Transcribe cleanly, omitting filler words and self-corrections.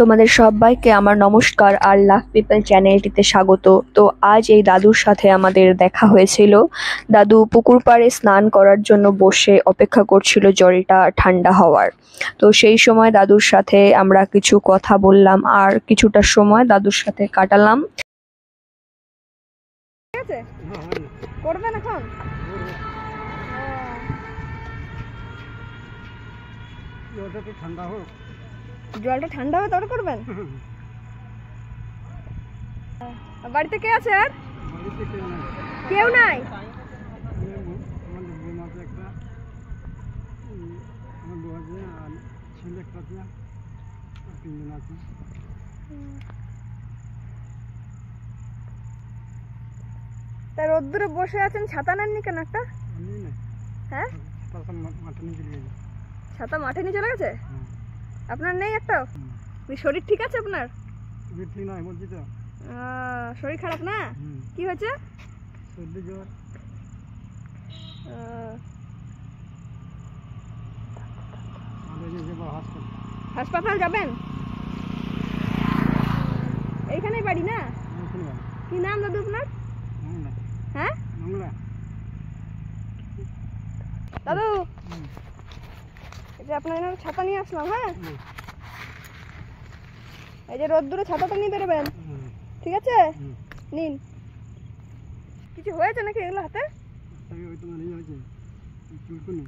তোমাদের সবাইকে আমার নমস্কার আর লাভ পিপল চ্যানেলটিতে স্বাগত। তো আজ এই দাদুর সাথে আমাদের দেখা হয়েছিল। দাদু পুকুর পাড়ে স্নান করার জন্য বসে অপেক্ষা করছিল জলটা ঠান্ডা হওয়ার। তো সেই সময় দাদুর সাথে আমরা কিছু কথা বললাম আর কিছুটা সময় দাদুর সাথে কাটালাম। ঠিক আছে, করবেন এখন? জলটা ঠান্ডা হোক, তারপরে করবেন। বাড়িতে কে আছে? আর কেউ নাই? তা রোদ্দুরে বসে আছেন, ছাতা নেননি কেন একটা? হ্যাঁ, ছাতা মাঠে নিয়ে চলে গেছে। আপনার নেই একটাও? শরীর ঠিক আছে আপনার? শরীর খারাপ না? কি হয়েছে? সর্দি জ্বর। হাসপাতাল যাবেন? এইখানেই বাড়ি না? কি নাম দাদু আপনার? হ্যাঁ দাদু, এই যে আপনার এখানে ছাতা নিয়ে আসলাম। হ্যাঁ, এই যে রোদ্দুরে ছাতাটা নিয়ে বেরোবেন, ঠিক আছে? নিন। কিছু হয়েছে নাকি এগুলো হাতে? চুলকানি?